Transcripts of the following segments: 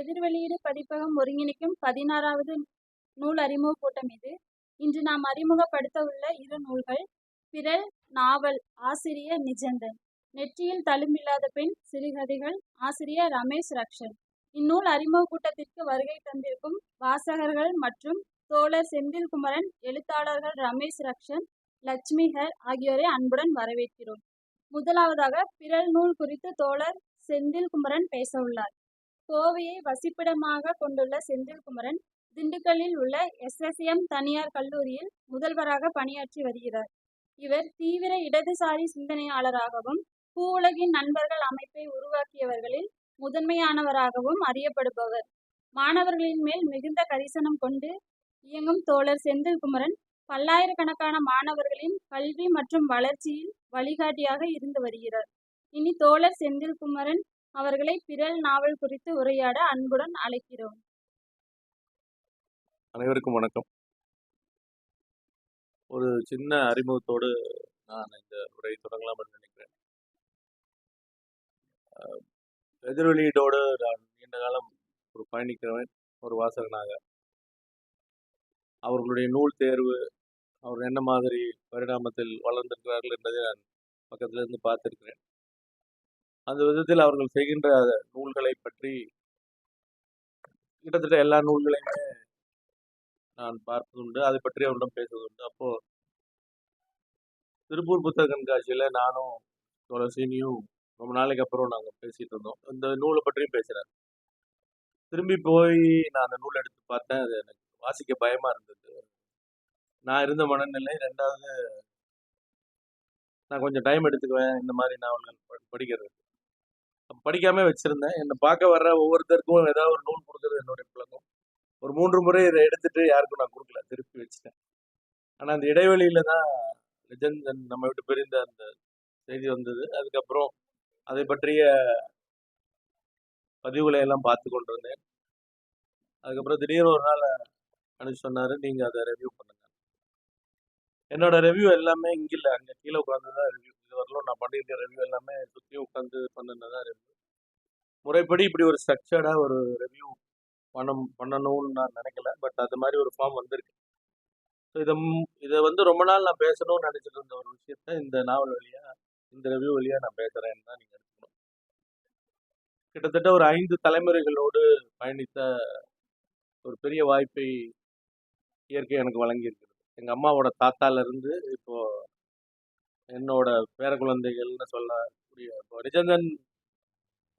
எதிர்வெளியீடு பதிப்பகம் ஒருங்கிணைக்கும் 16வது நூல் அறிமுக கூட்டம் இது. இன்று நாம் அறிமுகப்படுத்த உள்ள இரு நூல்கள் பிறல் நாவல், ஆசிரியர் நிஜந்தன். நெற்றியில் தழும்பில்லாத பெண் சிறுகதைகள், ஆசிரியர் ரமேஷ் ரக்ஷன். இந்நூல் அறிமுக கூட்டத்திற்கு வருகை தந்திருக்கும் வாசகர்கள் மற்றும் தோழர் செந்தில்குமரன், எழுத்தாளர்கள் ரமேஷ் ரக்ஷன், லட்சுமிஹர் ஆகியோரை அன்புடன் வரவேற்கிறோம். முதலாவதாக பிறல் நூல் குறித்து தோழர் செந்தில்குமரன் பேச உள்ளார். கோவையை வசிப்பிடமாக கொண்டுள்ள செந்தில்குமரன் திண்டுக்கல்லில் உள்ள SSM தனியார் கல்லூரியில் முதல்வராக பணியாற்றி வருகிறார். இவர் தீவிர இடதுசாரி சிந்தனையாளராகவும் பூவுலகின் நண்பர்கள் அமைப்பை உருவாக்கியவர்களில் முதன்மையானவராகவும் அறியப்படுபவர். மாணவர்களின் மேல் மிகுந்த கரிசனம் கொண்டு இயங்கும் தோழர் செந்தில்குமரன் பல்லாயிரக்கணக்கான மாணவர்களின் கல்வி மற்றும் வளர்ச்சியில் வழிகாட்டியாக இருந்து வருகிறார். இனி தோழர் செந்தில்குமரன் அவர்களை பிறல் நாவல் குறித்து உரையாட அன்புடன் அழைக்கிறோம். அனைவருக்கும் வணக்கம். ஒரு சின்ன அறிமுகத்தோடு நான் இந்த உரை தொடங்கலாம் என்று நினைக்கிறேன். எதிர்வெளியீடோடு நான் நீண்ட காலம் ஒரு பயணிக்கிறவன், ஒரு வாசகனாக. அவர்களுடைய நூல் தேர்வு, அவர் என்ன மாதிரி பரிணாமத்தில் வளர்ந்திருக்கிறார்கள் என்பதை நான் பக்கத்திலிருந்து பார்த்திருக்கிறேன். அந்த விதத்தில் அவர்கள் செய்கின்ற நூல்களை பற்றி கிட்டத்தட்ட எல்லா நூல்களையுமே நான் பார்ப்பதுண்டு, அதை பற்றி அவரிடம் பேசுவதுண்டு. அப்போ திருப்பூர் புத்தக கண்காட்சியில நானும் துளசினியும் ரொம்ப நாளைக்கு அப்புறம் நாங்கள் பேசிட்டு இருந்தோம். இந்த நூலை பற்றியும் பேசுறாரு. திரும்பி போய் நான் அந்த நூலை எடுத்து பார்த்தேன். அது எனக்கு வாசிக்க பயமா இருந்தது. நான் இருந்த மனநிலை. ரெண்டாவது, நான் கொஞ்சம் டைம் எடுத்துக்குவேன் இந்த மாதிரி நாவல்கள் படிக்கிறது. படிக்காம வச்சிருந்தேன். என்னை பார்க்க வர்ற ஒவ்வொருத்தருக்கும் ஏதாவது ஒரு நூல் கொடுக்குறது என்னுடைய பழக்கம். ஒரு 3 முறை இதை எடுத்துட்டு யாருக்கும் நான் கொடுக்கல, திருப்பி வச்சுட்டேன். ஆனால் அந்த இடைவெளியில தான் நிஜந்தன் நம்ம விட்டு பிரிந்த அந்த செய்தி வந்தது. அதுக்கப்புறம் அதை பற்றிய பதிவுகளை எல்லாம் பார்த்து கொண்டிருந்தேன். அதுக்கப்புறம் திடீர்னு ஒரு நாள் அனுப்பிச்சு சொன்னாரு, நீங்க அதை ரெவ்யூ பண்ணுங்க. என்னோட ரெவ்யூ எல்லாமே இங்க இல்லை, அங்கே கீழே உட்காந்துதான் ரெவ்யூ. இது வரலாம் நான் பண்ணியிருக்க ரெவ்யூ எல்லாமே சுற்றி உட்காந்து பண்ணினதான் ரெவ்யூ. முறைப்படி இப்படி ஒரு ஸ்ட்ரக்சர்டா ஒரு ரெவ்யூ பண்ணணும்னு நான் நினைக்கல. பட் அது மாதிரி ஒரு ஃபார்ம் வந்திருக்கு. இதை வந்து ரொம்ப நாள் நான் பேசணும்னு நினைச்சிட்டு இருந்த ஒரு விஷயத்த இந்த நாவல் வழியா, இந்த ரெவ்யூ வழியா நான் பேசுறேன்னு தான் நீங்க எடுத்துக்கணும். கிட்டத்தட்ட ஒரு 5 தலைமுறைகளோடு பயணித்த ஒரு பெரிய வாய்ப்பை இயற்கை எனக்கு வழங்கியிருக்கிறது. எங்க அம்மாவோட தாத்தால இருந்து இப்போ என்னோட பேர குழந்தைகள்னு சொல்லக்கூடிய இப்போ நிஜந்தன்,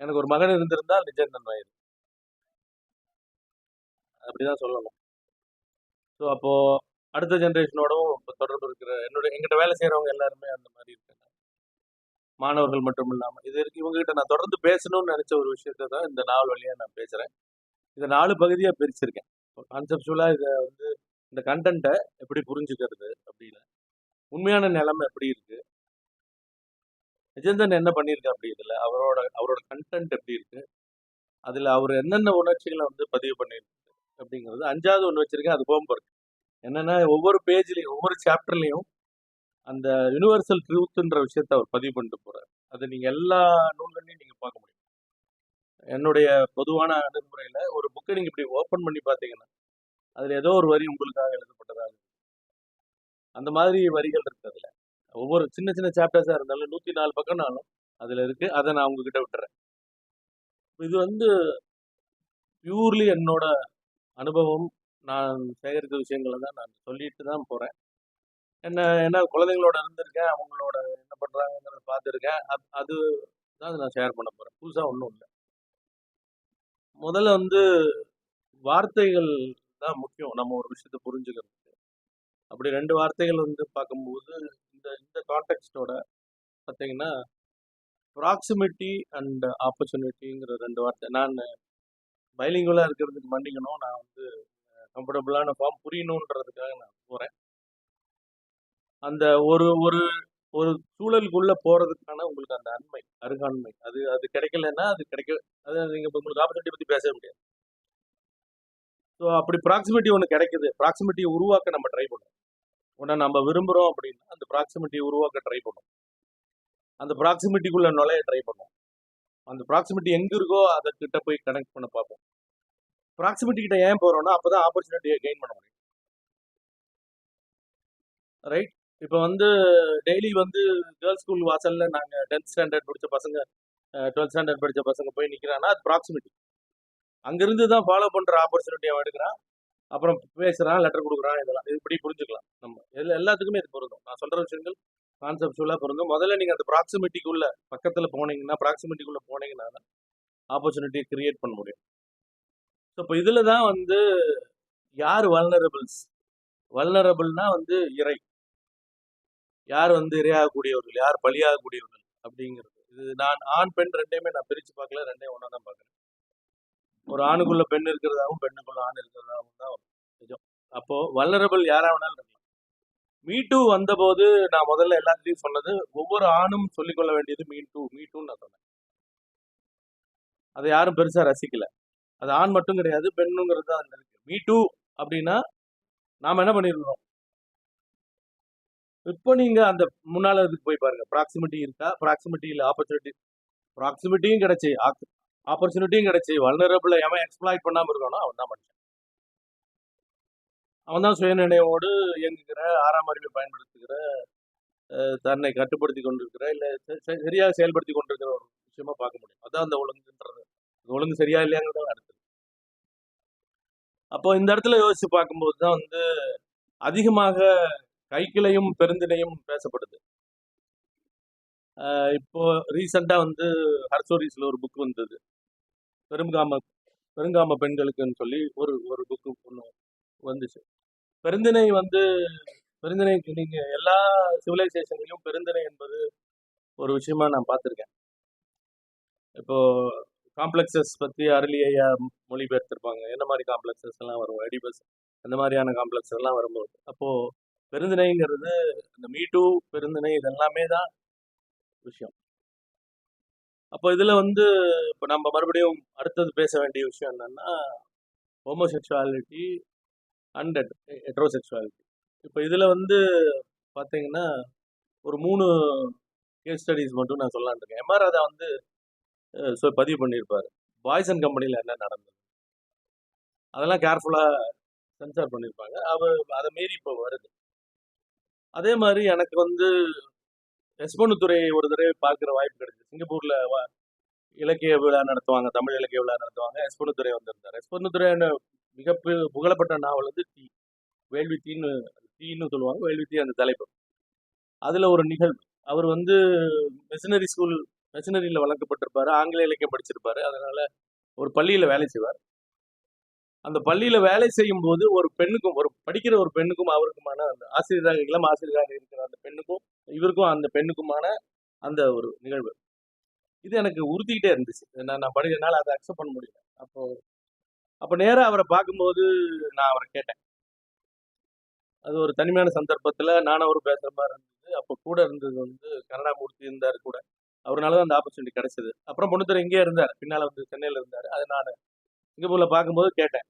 எனக்கு ஒரு மகன் இருந்திருந்தால் நிஜந்தன் வயது, அப்படிதான் சொல்லணும். ஸோ அப்போ அடுத்த ஜென்ரேஷனோடவும் இப்போ தொடர்பு இருக்கிற எங்கிட்ட வேலை செய்யறவங்க எல்லாருமே அந்த மாதிரி இருக்காங்க. மாணவர்கள் மட்டும் இல்லாமல் இது இருக்கு. இவங்ககிட்ட நான் தொடர்ந்து பேசணும்னு நினைச்ச ஒரு விஷயத்த தான் இந்த நாவல் வழியா நான் பேசுறேன். இதை 4 பகுதியாக பிரிச்சிருக்கேன். கான்செப்சுவலா இதை வந்து இந்த கண்டென்ட்டை எப்படி புரிஞ்சுக்கிறது அப்படின்னு, உண்மையான நிலைமை எப்படி இருக்கு, நிஜந்தன் என்ன பண்ணியிருக்கு அப்படி, இதில் அவரோட கண்டென்ட் எப்படி இருக்கு, அதில் அவர் என்னென்ன உணர்ச்சிகளை வந்து பதிவு பண்ணியிருக்கு அப்படிங்கிறது. 5வது ஒன்று வச்சிருக்கேன், அது ஹோம் ஒர்க். என்னன்னா ஒவ்வொரு பேஜ்லையும் ஒவ்வொரு சாப்டர்லையும் அந்த யூனிவர்சல் ட்ரூத்ன்ற விஷயத்த அவர் பதிவு பண்ணிட்டு போறாரு. அதை நீங்க எல்லா நூல்களையும் நீங்க பார்க்க முடியும். என்னுடைய பொதுவான அணுகுமுறையில ஒரு புக்கை நீங்க இப்படி ஓப்பன் பண்ணி பார்த்தீங்கன்னா அதுல ஏதோ ஒரு வரி உங்களுக்காக எழுதப்பட்டதாக, அந்த மாதிரி வரிகள் இருக்கு அதுல. ஒவ்வொரு சின்ன சின்ன சாப்டர்ஸா இருந்தாலும் 104 பக்கம்னாலும் அதுல இருக்கு. அதை நான் உங்ககிட்ட விட்டுறேன். இது வந்து பியூர்லி என்னோட அனுபவம், நான் சேகரித்த விஷயங்களை தான் நான் சொல்லிட்டு தான் போறேன். என்ன குழந்தைங்களோட இருந்திருக்கேன், அவங்களோட என்ன பண்றாங்கிறத பார்த்துருக்கேன். அது தான் நான் ஷேர் பண்ண போறேன். புதுசா ஒன்றும் இல்லை. முதல்ல வந்து வார்த்தைகள் தான் முக்கியம் நம்ம ஒரு விஷயத்த புரிஞ்சுக்கிறதுக்கு. அப்படி 2 வார்த்தைகள் வந்து பார்க்கும்போது இந்த கான்டெக்ஸ்டோட பார்த்தீங்கன்னா ப்ராக்சிமிட்டி அண்ட் ஆப்பர்ச்சுனிட்டிங்கிற 2 வார்த்தை. நான் பைலிங்குவலாக இருக்கிறதுக்கு மன்னிக்கணும். நான் வந்து கம்ஃபர்டபுளான ஃபார்ம் புரியணுன்றதுக்காக நான் போகிறேன். அந்த ஒரு ஒரு ஒரு சூழலுக்குள்ள போறதுக்கான உங்களுக்கு அந்த அண்மை, அருகாண்மை, அது கிடைக்கலன்னா அது நீங்க உங்களுக்கு ஆப்பர்ச்சுனிட்டி பற்றி பேச முடியாது. ஸோ அப்படி ப்ராக்சிமிட்டி ஒன்று கிடைக்குது. ப்ராக்சிமிட்டியை உருவாக்க நம்ம ட்ரை பண்ணுவோம். ஒன்று நம்ம விரும்புகிறோம் அப்படின்னா அந்த ப்ராக்சிமிட்டியை உருவாக்க ட்ரை பண்ணுவோம். அந்த ப்ராக்சிமிட்டிக்குள்ள நுழைய ட்ரை பண்ணுவோம். அந்த ப்ராக்சிமிட்டி எங்கே இருக்கோ அதை கிட்ட போய் கனெக்ட் பண்ண பார்ப்போம். ப்ராக்சிமிட்டி கிட்ட ஏன் போறோம்னா அப்பதான் ஆப்பர்ச்சுனிட்டியை கெயின் பண்ண முடியும். ரைட். இப்போ வந்து டெய்லி வந்து கேர்ள்ஸ் ஸ்கூல் வாசல்ல நாங்க 10th ஸ்டாண்டர்ட் படிச்ச பசங்க 12th ஸ்டாண்டர்ட் படிச்ச பசங்க போய் நிக்கிறான்னா அது ப்ராக்சிமிட்டி. அங்கிருந்து தான் ஃபாலோ பண்ற ஆப்பர்ச்சுனிட்டி அவன் எடுக்கிறான், அப்புறம் பேசுறான், லெட்டர் கொடுக்குறான். இதெல்லாம் இது இப்படி புரிஞ்சுக்கலாம். நம்ம எல்லாத்துக்குமே இது பொருந்தும். நான் சொல்ற விஷயங்கள் கான்செப்டுவலா பொருந்தும். முதல்ல நீங்க அந்த ப்ராக்சிமிட்டிக்குள்ள பக்கத்துல போனீங்கன்னா, ப்ராக்சிமிட்டிக்குள்ள போனீங்கன்னா ஆப்பர்ச்சுனிட்டியை கிரியேட் பண்ண முடியும். ஸோ இப்போ இதுல தான் வந்து யார் வல்னரபிள்னா வந்து இறை, யார் வந்து இரையாகக்கூடியவர்கள், யார் பலியாகக்கூடியவர்கள் அப்படிங்கிறது. இது நான் ஆண் பெண் ரெண்டையுமே நான் பிரிச்சு பார்க்கல, ரெண்டையும் ஒன்றா தான் பார்க்குறேன். ஒரு ஆணுக்குள்ள பெண் இருக்கிறதாகவும் பெண்ணுக்குள்ள ஆண் இருக்கிறதாகவும் தான் நிஜம். அப்போ வல்னரபிள் யாரா வேணாலும் இருக்கலாம். மீ டூ வந்தபோது நான் முதல்ல எல்லாத்தையும் சொன்னது, ஒவ்வொரு ஆணும் சொல்லிக்கொள்ள வேண்டியது மீ டூன்னு நான் சொன்னேன். அதை யாரும் பெருசா ரசிக்கல. அது ஆண் மட்டும் கிடையாது, பெண்ணுங்கிறது தான் அதுல இருக்கு. மீ2 அப்படின்னா நாம என்ன பண்ணிருக்கோம்? இப்போ நீங்க அந்த முன்னால இதுக்கு போய் பாருங்க. ப்ராக்சிமிட்டி இருக்கா? ப்ராக்சிமிட்டியில் ப்ராக்சிமிட்டியும் கிடைச்சி ஆப்பர்ச்சுனிட்டியும் கிடைச்சி வல்னரபிளை எவன் எக்ஸ்ப்ளாய்ட் பண்ணாம இருக்கானோ அவன் தான் மனுஷன். அவன் தான் சுயநினைவோடு இயங்குகிற, 6ஆம் அறிவை பயன்படுத்துகிற, தன்னை கட்டுப்படுத்தி கொண்டிருக்கிற, இல்ல சரியாக செயல்படுத்தி கொண்டிருக்கிற ஒரு விஷயமா பார்க்க முடியும். அதான் அந்த ஒழுங்குன்றது. ஒழுங்கு சரியா இல்லையாங்கிறது அடுத்தது. அப்போ இந்த இடத்துல யோசிச்சு பார்க்கும்போது தான் வந்து அதிகமாக கைக்கிளையும் பெருந்திணையும் பேசப்படுது. இப்போ ரீசெண்டா வந்து ஹர்சோரிஸ்ல ஒரு புக் வந்தது, பெருங்காம பெண்களுக்குன்னு சொல்லி ஒரு ஒரு புக்கு ஒன்று வந்துச்சு. பெருந்திணைக்கு நீங்க எல்லா சிவிலைசேஷன்லையும் பெருந்திணை என்பது ஒரு விஷயமா நான் பார்த்துருக்கேன். இப்போ காம்ப்ளெக்ஸஸ் பற்றி அருளியா மொழிபெயர்த்திருப்பாங்க. என்ன மாதிரி காம்ப்ளெக்ஸஸ் எல்லாம் வரும், எடிபஸ் அந்த மாதிரியான காம்ப்ளெக்ஸ் எல்லாம் வரும்போது, அப்போ பெருந்திணைங்கிறது இந்த மீ2 பெருந்திணை இதெல்லாமே தான் விஷயம். அப்போ இதுல வந்து இப்போ நம்ம மறுபடியும் அடுத்தது பேச வேண்டிய விஷயம் என்னன்னா ஹோமோசெக்சுவாலிட்டி அண்ட் ஹெட்ரோசெக்சுவாலிட்டி. இப்போ இதுல வந்து பார்த்தீங்கன்னா ஒரு 3 கேஸ் ஸ்டடீஸ் மட்டும் நான் சொல்லலான்னு இருக்கேன். எம்ஆர் ராதா வந்து பதிவு பண்ணியிருப்பாரு பாய்ஸ் அண்ட் கம்பெனியில் என்ன நடந்தது, அதெல்லாம் கேர்ஃபுல்லாக சென்சார் பண்ணியிருப்பாங்க. அதை மீறி இப்போ வருது. அதே மாதிரி எனக்கு வந்து எஸ்பொன்னுத்துறை ஒரு தடவை பார்க்குற வாய்ப்பு கிடைச்சது. சிங்கப்பூர்ல இலக்கிய விழா நடத்துவாங்க, தமிழ் இலக்கிய விழா நடத்துவாங்க. எஸ்பொன்னுத்துறை வந்திருந்தார். எஸ்பொன்னுத்துறை மிக புகழப்பட்ட நாவல் வந்து வேள்வி தீன்னு சொல்லுவாங்க, வேள்வி தீ அந்த தலைப்பு. அதுல ஒரு நிகழ்வு, அவர் வந்து மெஷினரியில் வளர்க்கப்பட்டிருப்பாரு, ஆங்கில இலக்கியம் படிச்சிருப்பாரு. அதனால ஒரு பள்ளியில வேலை செய்வார். அந்த பள்ளியில வேலை செய்யும் போது ஒரு பெண்ணுக்கும், படிக்கிற ஒரு பெண்ணுக்கும் அவருக்குமான அந்த ஆசிரியராக, இளம் ஆசிரியராக இருக்கிற அந்த பெண்ணுக்கும் இவருக்கும் அந்த பெண்ணுக்குமான அந்த ஒரு நிகழ்வு, இது எனக்கு உறுத்திக்கிட்டே இருந்துச்சு. நான் படிக்கிறதுனால அதை அக்செப்ட் பண்ண முடியல. அப்போ நேராக அவரை பார்க்கும்போது நான் அவரை கேட்டேன். அது ஒரு தனிமையான சந்தர்ப்பத்தில் நானும் அவரும் பேசுகிற மாதிரி இருந்தது. அப்போ கூட இருந்தது வந்து கனடாமூர்த்தி இருந்தார் கூட. அவரால் தான் அந்த ஆப்பர்ச்சுனிட்டி கிடைச்சது. அப்புறம் பொண்ணுத்துறை இங்கே இருந்தார், பின்னால் வந்து சென்னையில் இருந்தார். அதை நான் சிங்கப்பூரில் பார்க்கும்போது கேட்டேன்.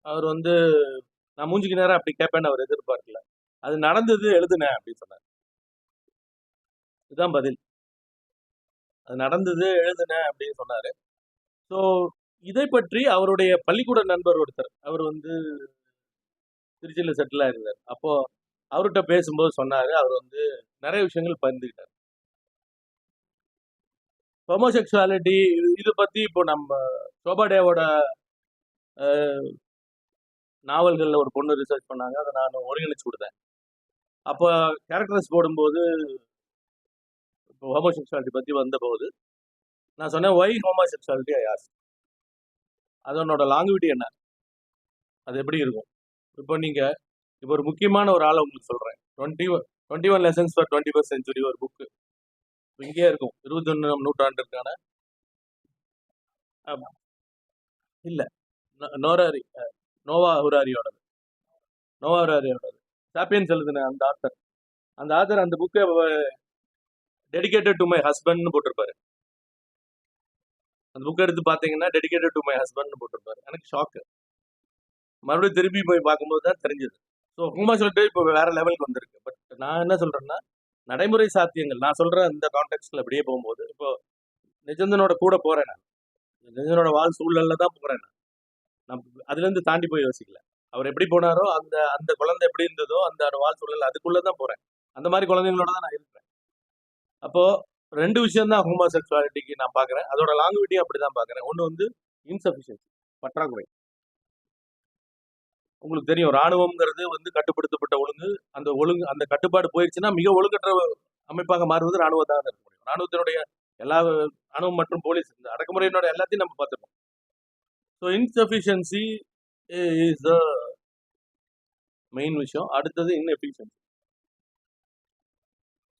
அவர் வந்து நான் மூஞ்சிக்கு நேரம் அப்படி கேட்பேன்னு அவர் எதிர்பார்க்கல. அது நடந்தது, எழுதுனேன் அப்படின்னு சொன்னார். இதுதான் பதில். அது நடந்தது, எழுதுனேன் அப்படின்னு சொன்னாரு. ஸோ இதை பற்றி அவருடைய பள்ளிக்கூட நண்பர் ஒருத்தர், அவர் வந்து திருச்சியில் செட்டில் ஆயிருந்தார். அப்போ அவர்கிட்ட பேசும்போது சொன்னாரு, அவர் வந்து நிறைய விஷயங்கள் பகிர்ந்துக்கிட்டார். ஹோமோசெக்சுவாலிட்டி இது பத்தி இப்போ நம்ம சோபாடேவோட நாவல்களில் ஒரு பொண்ணு ரிசர்ச் பண்ணாங்க, அதை நான் ஒருங்கிணைச்சு கொடுத்தேன். அப்போ கேரக்டர்ஸ் போடும்போது இப்போ ஹோமோசெக்சுவாலிட்டி பற்றி வந்தபோது நான் சொன்னேன், ஒய் ஹோமோசெக்சுவாலிட்டி ஐ ஆஸ்க், அதனோட லாங்குவிட்டி என்ன, அது எப்படி இருக்கும். இப்போ ஒரு முக்கியமான ஒரு ஆளை உங்களுக்கு சொல்கிறேன். 21 லெசன்ஸ் ஃபார் 21st செஞ்சுரி ஒரு புக்கு இங்கே இருக்கும், 21ஆம் நூற்றாண்டிற்கான. இல்லை, நோவா ஹுராரியோடது. சாப்பியன்ஸ் எழுதின அந்த ஆத்தர் அந்த புக்கை டெடிகேட்டட் டு மை ஹஸ்பண்ட்னு போட்டிருப்பாரு. அந்த புக்கை எடுத்து பார்த்தீங்கன்னா டெடிகேட்டட் டு மை ஹஸ்பண்ட்னு போட்டிருப்பாரு. எனக்கு ஷாக்கு. மறுபடியும் திருப்பி போய் பார்க்கும்போது தான் தெரிஞ்சது. ஸோ ஹோமோசெக்சுவாலிட்டி இப்போ வேற லெவலுக்கு வந்திருக்கு. பட் நான் என்ன சொல்றேன்னா, நடைமுறை சாத்தியங்கள் நான் சொல்ற இந்த கான்டெக்ட்ல அப்படியே போகும்போது, இப்போ நிஜந்தனோட கூட போறேன், நான் நிஜந்தனோட வாழ் சூழல்ல தான் போறேன். அதுலேருந்து தாண்டி போய் யோசிக்கல. அவர் எப்படி போனாரோ அந்த அந்த குழந்தை எப்படி இருந்ததோ அந்த வாழ் சூழல் அதுக்குள்ளே தான் போகிறேன். அந்த மாதிரி குழந்தைங்களோட தான் நான் இருக்கிறேன். அப்போது 2 விஷயம் தான் ஹோமோசெக்சுவாலிட்டிக்கு நான் பார்க்குறேன். அதோட லாங்குவிட்டியும் அப்படி தான் பார்க்குறேன். ஒன்று வந்து இன்சஃபிஷியன்சி, பற்றாக்குறை. உங்களுக்கு தெரியும் ராணுவம்ங்கிறது வந்து கட்டுப்படுத்தப்பட்ட ஒழுங்கு. அந்த கட்டுப்பாடு போயிடுச்சுன்னா மிக ஒழுங்கற்ற அமைப்பாக மாறுவது ராணுவம் தான் இருக்க முடியும். ராணுவத்தினுடைய எல்லா ராணுவம் மற்றும் போலீஸ் இந்த அடக்குமுறையினோட எல்லாத்தையும் நம்ம பார்த்துருக்கோம். So insufficiency is the main விஷயம். அடுத்தது இன்எஃபிஷியன்சி.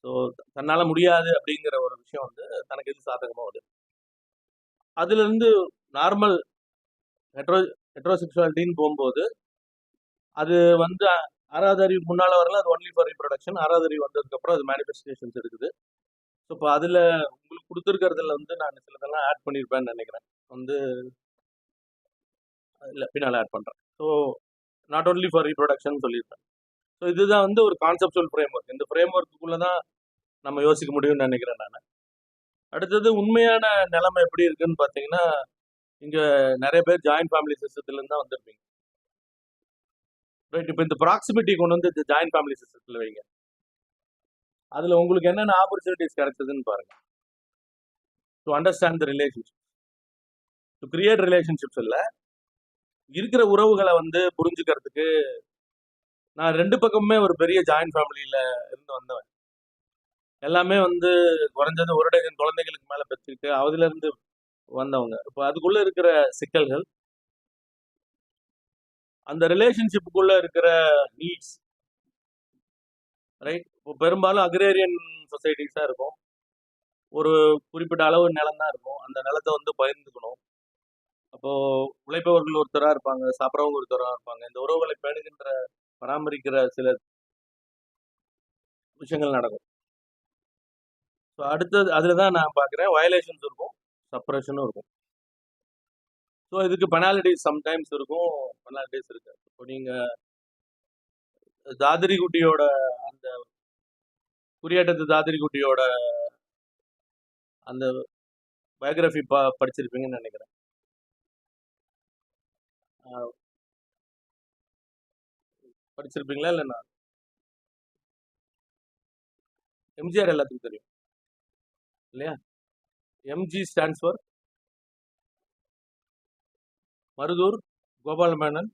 ஸோ தன்னால் முடியாது அப்படிங்கிற ஒரு விஷயம் வந்து தனக்கு எது சாதகமாக வருது. அதுலேருந்து நார்மல் ஹெட்ரோசெக்சுவாலிட்டின்னு போகும்போது அது வந்து 6வது அறிவு முன்னால் வரல. அது ஒன்லி ஃபார் ரீப்ரொடக்ஷன். 6வது அறிவு வந்ததுக்கப்புறம் அது மேனிஃபெஸ்டேஷன்ஸ் இருக்குது. ஸோ இப்போ அதில் உங்களுக்கு கொடுத்துருக்கிறதுல வந்து நான் சிலதெல்லாம் ஆட் பண்ணியிருப்பேன்னு நினைக்கிறேன். வந்து இல்லை பின்னால் ஆட் பண்ணுறேன். So not only for reproduction சொல்லியிருப்பேன். ஸோ இதுதான் வந்து ஒரு கான்செப்சுவல் ஃப்ரேம் ஒர்க். இந்த ஃப்ரேம் ஒர்க்குள்ளே தான் நம்ம யோசிக்க முடியும்னு நினைக்கிறேன் நான். அடுத்தது உண்மையான நிலைமை எப்படி இருக்குன்னு பார்த்தீங்கன்னா, இங்கே நிறைய பேர் ஜாயின்ட் ஃபேமிலி சிஸ்டத்துலேருந்து தான் வந்திருப்பீங்க. ரைட். இப்போ இந்த ப்ராக்சிமிட்டி கொண்டு வந்து இந்த ஜாயின்ட் ஃபேமிலி சிஸ்டத்தில் வைங்க. அதில் உங்களுக்கு என்னென்ன ஆப்பர்ச்சுனிட்டிஸ் கிடைச்சதுன்னு பாருங்க. To understand the relationship, to create relationships இல்லை, இருக்கிற உறவுகளை வந்து புரிஞ்சுக்கிறதுக்கு. நான் 2 பக்கமுமே ஒரு பெரிய ஜாயின்ட் ஃபேமிலியில் இருந்து வந்தவன். எல்லாமே வந்து குறைஞ்சது ஒரு டஜன் குழந்தைகளுக்கு மேலே பெற்றுக்கிட்டு அதுலேருந்து வந்தவங்க. இப்போ அதுக்குள்ளே இருக்கிற சிக்கல்கள், அந்த ரிலேஷன்ஷிப்புக்குள்ளே இருக்கிற நீட்ஸ், ரைட். இப்போ பெரும்பாலும் அக்ரேரியன் சொசைட்டிஸாக இருக்கும். ஒரு குறிப்பிட்ட அளவு நிலம் தான் இருக்கும். அந்த நிலத்தை வந்து பகிர்ந்துக்கணும். அப்போது உழைப்பவர்கள் ஒருத்தராக இருப்பாங்க, சாப்பிட்றவங்க ஒருத்தராக இருப்பாங்க. இந்த உறவுகளை பேணுகின்ற பராமரிக்கிற சில விஷயங்கள் நடக்கும். ஸோ அடுத்தது அதில் தான் நான் பார்க்குறேன் வயலேஷன்ஸ் இருக்கும், சப்ரேஷனும் இருக்கும். ஸோ இதுக்கு பெனாலிட்டிஸ் சம்டைம்ஸ் இருக்கும், பெனாலிட்டிஸ் இருக்கு. இப்போ நீங்கள் தாதிரி குட்டியோட அந்த குறியேட்டத்து தாதிரி குட்டியோட அந்த பயோகிராஃபி படிச்சிருப்பீங்கன்னு நினைக்கிறேன். படிச்சிருப்பீங்களா இல்லைண்ணா? எம்ஜிஆர் எல்லாத்துக்கும் தெரியும் இல்லையா? MG stands for Maruthur Gopala Menon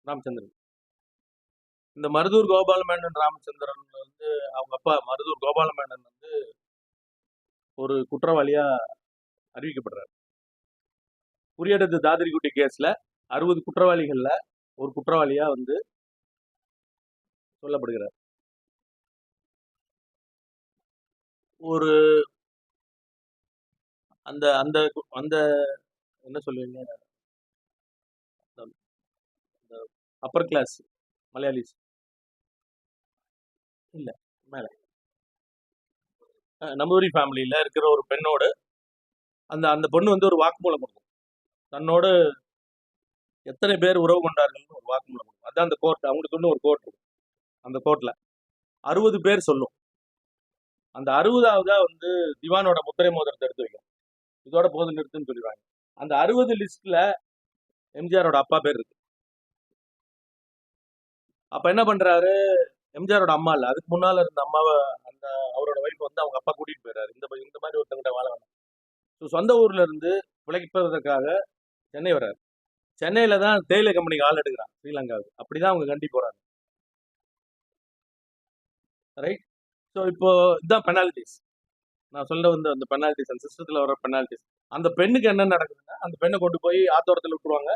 Ramachandran. இந்த மருதூர் கோபால மேனன் ராமச்சந்திரன் வந்து அவங்க அப்பா மருதூர் கோபால மேனன் வந்து ஒரு குற்றவாளியா அறிவிக்கப்படுறாரு. குறியேட்டத்து தாதிரிக்குட்டி கேஸ்ல 60 குற்றவாளிகள்ல ஒரு குற்றவாளியா வந்து சொல்லப்படுகிறார். ஒரு அந்த அந்த அந்த என்ன சொல்லுவீங்க, அப்பர் கிளாஸ் மலையாளிஸ் இல்லை மேலே நம்பூரி ஃபேமிலியில் இருக்கிற ஒரு பெண்ணோடு அந்த அந்த பொண்ணு வந்து ஒரு வாக்குமூலம் கொடுக்கும். தன்னோட எத்தனை பேர் உறவு கொண்டார்கள்னு ஒரு வாக்குமூலம் கொடுக்கும். அதான் அந்த கோர்ட். அவங்களுக்கு ஒன்று ஒரு கோர்ட் இருக்கும். அந்த கோர்ட்டில் 60 பேர் சொல்லும். அந்த 60ஆவதா வந்து திவானோட முத்திரை மோதிரத்தை எடுத்து வைக்கும். இதோட போது நிறுத்துன்னு சொல்லிடுவாங்க. அந்த 60 லிஸ்ட்ல எம்ஜிஆரோட அப்பா பேர் இருக்கு. அப்ப என்ன பண்றாரு, எம்ஜிஆரோட அம்மா இல்லை, அதுக்கு முன்னால இருந்த அம்மாவை அந்த அவரோட ஒய்ஃப் வந்து அவங்க அப்பா கூட்டிட்டு போயிடுறாரு. இந்த மாதிரி ஒருத்தங்கிட்ட வாழ வேணாம். ஸோ சொந்த ஊர்ல இருந்து பிழைப்பதற்காக சென்னை வர்றாரு. சென்னையில தான் தேயிலை கம்பெனிக்கு ஆள் எடுக்கிறான் ஸ்ரீலங்காவுக்கு. அப்படிதான் அவங்க கண்டி போறாங்க. ரைட். ஸோ இப்போ இதுதான் பெனால்டிஸ். நான் சொல்ல வந்து அந்த பெனால்டிஸ், அந்த சிஸ்டத்தில் வர பெனால்டிஸ். அந்த பெண்ணுக்கு என்ன நடக்குதுன்னா, அந்த பெண்ணை கொண்டு போய் ஆத்தோரத்தில் விட்டுருவாங்க.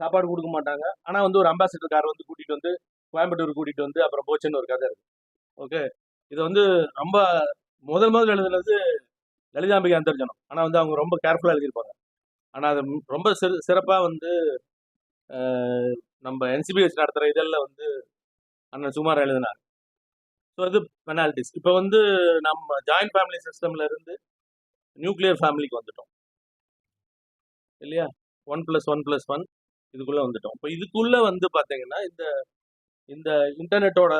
சாப்பாடு கொடுக்க மாட்டாங்க. ஆனால் வந்து ஒரு அம்பாசிடர் கார் வந்து கூட்டிகிட்டு வந்து கோயம்புத்தூர் கூட்டிகிட்டு வந்து அப்புறம் போச்சுன்னு ஒரு கதை இருக்கு. ஓகே. இதை வந்து ரொம்ப முதல் எழுதுனது லலிதாம்பிகை அந்தர்ஜனம். ஆனால் வந்து அவங்க ரொம்ப கேர்ஃபுல்லாக எழுதியிருப்பாங்க. ஆனால் அது ரொம்ப சிறப்பாக வந்து நம்ம NCBH நடத்துகிற இதழில் வந்து அண்ணன் சுமார் எழுதினார். ஸோ இது பெனால்டிஸ். இப்போ வந்து நம்ம ஜாயின்ட் ஃபேமிலி சிஸ்டம்ல இருந்து நியூக்ளியர் ஃபேமிலிக்கு வந்துட்டோம் இல்லையா? 1+1+1 இதுக்குள்ளே வந்துட்டோம். இப்போ இதுக்குள்ளே வந்து பார்த்தீங்கன்னா இந்த இந்த இன்டர்நெட்டோட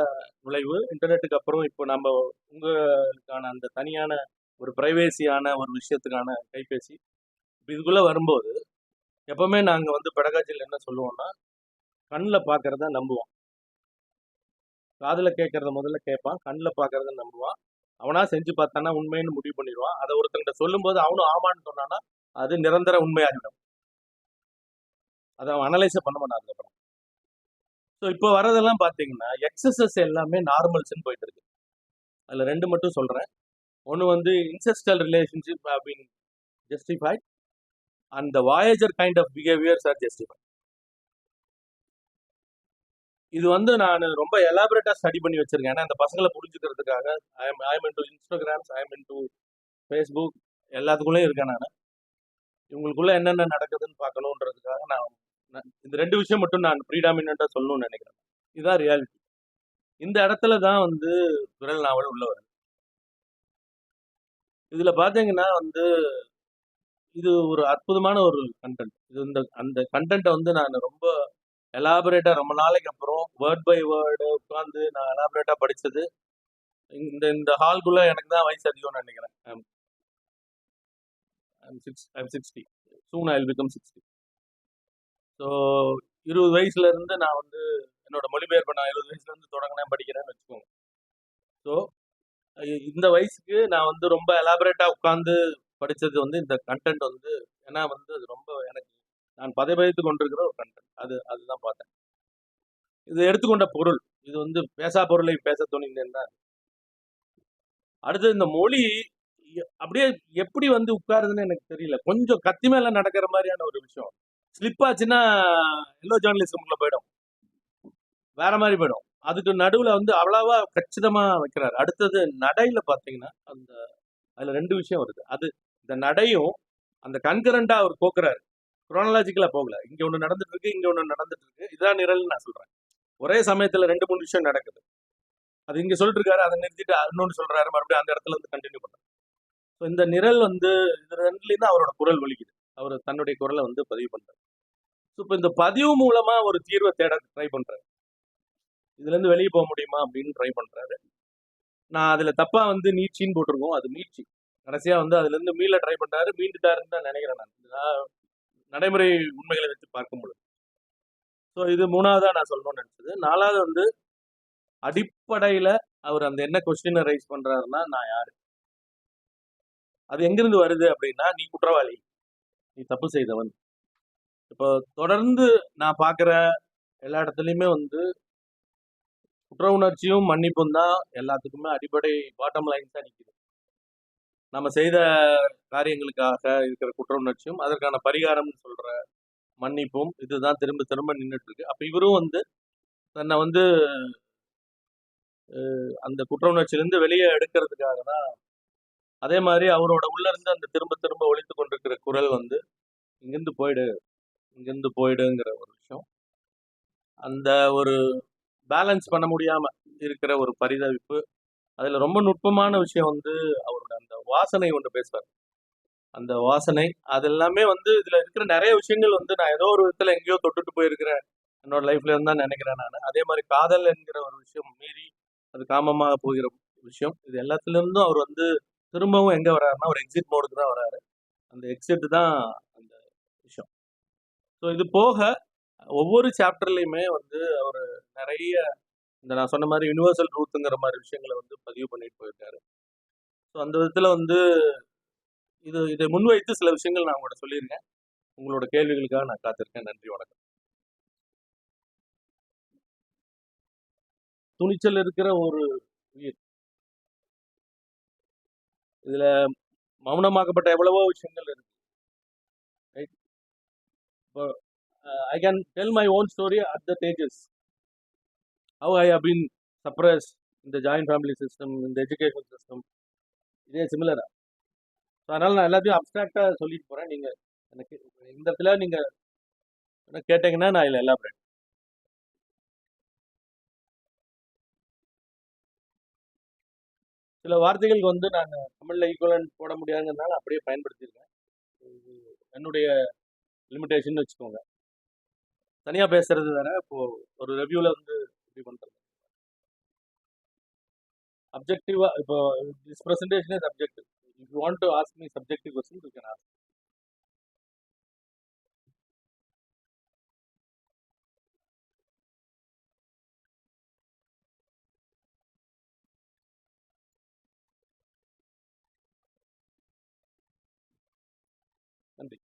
நுழைவு, இன்டர்நெட்டுக்கு அப்புறம் இப்போ நம்ம உங்களுக்கான அந்த தனியான ஒரு பிரைவேசியான ஒரு விஷயத்துக்கான கைபேசி இப்போ இதுக்குள்ளே வரும்போது எப்பவுமே நாங்க வந்து பெடகாஜியில் என்ன சொல்லுவோம்னா, கண்ணுல பார்க்கறத நம்புவோம். காதுல கேட்கறத முதல்ல கேட்பான். கண்ணுல பார்க்கறத நம்புவான். அவனா செஞ்சு பார்த்தான்னா உண்மைன்னு முடிவு பண்ணிடுவான். அத ஒருத்தன்கிட்ட சொல்லும்போது அவனும் ஆமான்னு சொன்னான்னா, அது நிரந்தர உண்மையாகிடும். அத அவன் அனலைஸே பண்ண மாட்டான் அதுக்கப்புறம். ஸோ இப்போ வரதெல்லாம் பார்த்தீங்கன்னா, எக்ஸஸஸ் எல்லாமே நார்மல்ஸ்ன்னு போயிட்டு இருக்கு. அதுல 2 மட்டும் சொல்றேன். ஒண்ணு வந்து incestual relationship have been justified and the voyeur kind of behaviours are justified. இது வந்து நான் ரொம்ப எலாபரேட்டா ஸ்டடி பண்ணி வச்சிருக்கேன். ஏன்னா இந்த பசங்கள புரிஞ்சுக்கிறதுக்காக ஐ அம் இன்டு இன்ஸ்டாகிராம்ஸ், ஐ அம் இன்டு ஃபேஸ்புக் எல்லாத்துக்குள்ளேயும் இருக்கேன் நானு. இவங்களுக்குள்ள என்னென்ன நடக்குதுன்னு பார்க்கணுன்றதுக்காக இந்த 2 விஷயம் மட்டும் நான் ப்ரீடாமினன்ட்டா சொல்லணும்னு நினைக்கிறேன். இதுதான் ரியாலிட்டி. இந்த இடத்துல தான் வந்து விரல் நாவல் உள்ள வருது. இதுல பார்த்தீங்கன்னா வந்து இது ஒரு அற்புதமான ஒரு கன்டென்ட். அந்த கன்டென்ட்ட வந்து நான் ரொம்ப எலாபரேட்டா ரொம்ப நாளைக்கு அப்புறம் வேர்ட் பை வேர்டு உட்கார்ந்து நான் எலாபரேட்டா படிச்சது. இந்த இந்த ஹால்குள்ள எனக்கு தான் வயசு அதிகம்னு நினைக்கிறேன். ஐ அம் 60. சூன் ஐ வில் பிகம் 60. ஸோ 20 வயசுல இருந்து நான் வந்து என்னோட மொழிபெயர்ப்பை நான் 20 வயசுல இருந்து தொடங்கினேன் படிக்கிறேன்னு வச்சுக்கோங்க. ஸோ இந்த வயசுக்கு நான் வந்து ரொம்ப எலாபரேட்டா உட்கார்ந்து படிச்சது வந்து இந்த கண்டென்ட் வந்து ஏன்னா வந்து அது ரொம்ப எனக்கு நான் பதைபதைத்து கொண்டிருக்கிற ஒரு கண்டென்ட். அதுதான் பார்த்தேன். இது எடுத்துக்கொண்ட பொருள் இது வந்து பேசா பொருளை பேச துணிந்தேன் தான். அடுத்து இந்த மொழி அப்படியே எப்படி வந்து உட்காருதுன்னு எனக்கு தெரியல. கொஞ்சம் கத்தி மேல நடக்கிற மாதிரியான ஒரு விஷயம். ஸ்லிப் ஆச்சுன்னா எல்லோ ஜேர்னலிசம்ல போயிடும். வேற மாதிரி போயிடும். அதுக்கு நடுவுல வந்து அவ்வளவா கச்சிதமா வைக்கிறாரு. அடுத்தது நடையில பாத்தீங்கன்னா அதுல 2 விஷயம் வருது. அது இந்த நடையும் அந்த கன்கரண்டா அவர் போக்குறாரு. குரோனாலஜிக்கலா போகல. இங்க ஒண்ணு நடந்துட்டு இருக்கு, இங்க ஒண்ணு நடந்துட்டு இருக்கு. இதான் நிரல்னு நான் சொல்றேன். ஒரே சமயத்துல 2, 3 விஷயம் நடக்குது. அது இங்க சொல்லிட்டு இருக்காரு, அதை நிறுத்திட்டு இன்னொன்னு சொல்றாரு, மறுபடியும் அந்த இடத்துல இருந்து கண்டினியூ பண்றாரு. ஸோ இந்த நிரல் வந்து இது 2லயும் தான் அவரோட குரல் ஒலிக்குது. அவர் தன்னுடைய குரலை வந்து பதிவு பண்றாரு. ஸோ இப்போ இந்த பதிவு மூலமா ஒரு தீர்வை தேட ட்ரை பண்றாரு. இதுல இருந்து வெளியே போக முடியுமா அப்படின்னு ட்ரை பண்றாரு. நான் அதுல தப்பா வந்து நீட்சின்னு போட்டிருக்கோம். அது மீட்சி. கடைசியா வந்து அதுல இருந்து மீள ட்ரை பண்றாரு, மீண்டுட்டாருன்னு தான் நினைக்கிறேன் நான் நடைமுறை உண்மைகளை வச்சு பார்க்கும்பொழுது. ஸோ இது 3வதா நான் சொல்லணும்னு நினைச்சது. 4வது வந்து அடிப்படையில அவர் அந்த என்ன கொஸ்டினை ரைஸ் பண்றாருன்னா, நான் யாரு? அது எங்கிருந்து வருது அப்படின்னா, நீ குற்றவாளி, நீ தப்பு செய்தவன். இப்போ தொடர்ந்து நான் பார்க்குற எல்லா இடத்துலையுமே வந்து குற்ற உணர்ச்சியும் மன்னிப்பும் தான் எல்லாத்துக்குமே அடிப்படை பாட்டம் லைன்ஸா நிக்குது. நம்ம செய்த காரியங்களுக்காக இருக்கிற குற்ற உணர்ச்சியும் அதற்கான பரிகாரம்னு சொல்ற மன்னிப்பும் இதுதான் திரும்ப திரும்ப நின்றுட்டு இருக்கு. அப்ப இவரும் வந்து தன்னை வந்து அந்த குற்ற உணர்ச்சியிலிருந்து வெளியே எடுக்கிறதுக்காக தான் அதே மாதிரி அவரோட உள்ள இருந்து அந்த திரும்ப திரும்ப ஒலித்து கொண்டிருக்கிற குரல் வந்து இங்கிருந்து போயிடு, இங்கிருந்து போயிடுங்கிற ஒரு விஷயம். அந்த ஒரு பேலன்ஸ் பண்ண முடியாம இருக்கிற ஒரு பரிதவிப்பு. அதுல ரொம்ப நுட்பமான விஷயம் வந்து அவரோட அந்த வாசனை ஒன்று பேசுவார். அந்த வாசனை அது எல்லாமே வந்து இதுல இருக்கிற நிறைய விஷயங்கள் வந்து நான் ஏதோ ஒரு விதத்துல எங்கேயோ தொட்டுட்டு போயிருக்கிறேன் என்னோட லைஃப்ல இருந்தா நினைக்கிறேன் நான். அதே மாதிரி காதல் என்கிற ஒரு விஷயம் மீறி அது காமமாக போகிற விஷயம். இது எல்லாத்துல இருந்தும் அவர் வந்து திரும்பவும் எங்க வர்றாருன்னா ஒரு எக்ஸிட் மோடுக்கு தான் வர்றாரு. அந்த எக்ஸிட் தான் அந்த விஷயம். ஸோ இது போக ஒவ்வொரு சாப்டர்லயுமே வந்து அவர் நிறைய இந்த நான் சொன்ன மாதிரி யுனிவர்சல் ட்ரூத்துங்கிற மாதிரி விஷயங்களை வந்து பதிவு பண்ணிட்டு போயிருக்காரு. ஸோ அந்த விதத்துல வந்து இதை முன்வைத்து சில விஷயங்கள் நான் உங்கள்கிட்ட சொல்லியிருக்கேன். உங்களோட கேள்விகளுக்காக நான் காத்திருக்கேன். நன்றி, வணக்கம். துணிச்சல் இருக்கிற ஒரு உயிர். இதுல மௌனமாக்கப்பட்ட எவ்வளவோ விஷயங்கள் இருக்கு. ரைட்? இப்போ I can tell my own story at the ages. How I have been suppress இந்த ஜாயின்ட் ஃபேமிலி சிஸ்டம், இந்த எஜுகேஷன் சிஸ்டம் இதே சிமிலரா. அதனால நான் எல்லாத்தையும் அப்டிராக்டா சொல்லிட்டு போறேன். நீங்க எனக்கு இந்த இடத்துல நீங்க கேட்டீங்கன்னா நான் இதில் எலாபரேட். சில வார்த்தைகளுக்கு வந்து நான் தமிழ்ல ஈக்குவலன்ட் போட முடியாதுங்கிறதுனால அப்படியே பயன்படுத்தியிருக்கேன். என்னுடைய லிமிடேஷன் வச்சுக்கோங்க. தனியா பேசுறது வேற, இப்போ ஒரு ரிவ்யூல வந்து இப்படி பண்றது. அப்ஜெக்டிவா இப்போ this presentation is objective. If you want to ask me subjective question you can ask. நன்றி.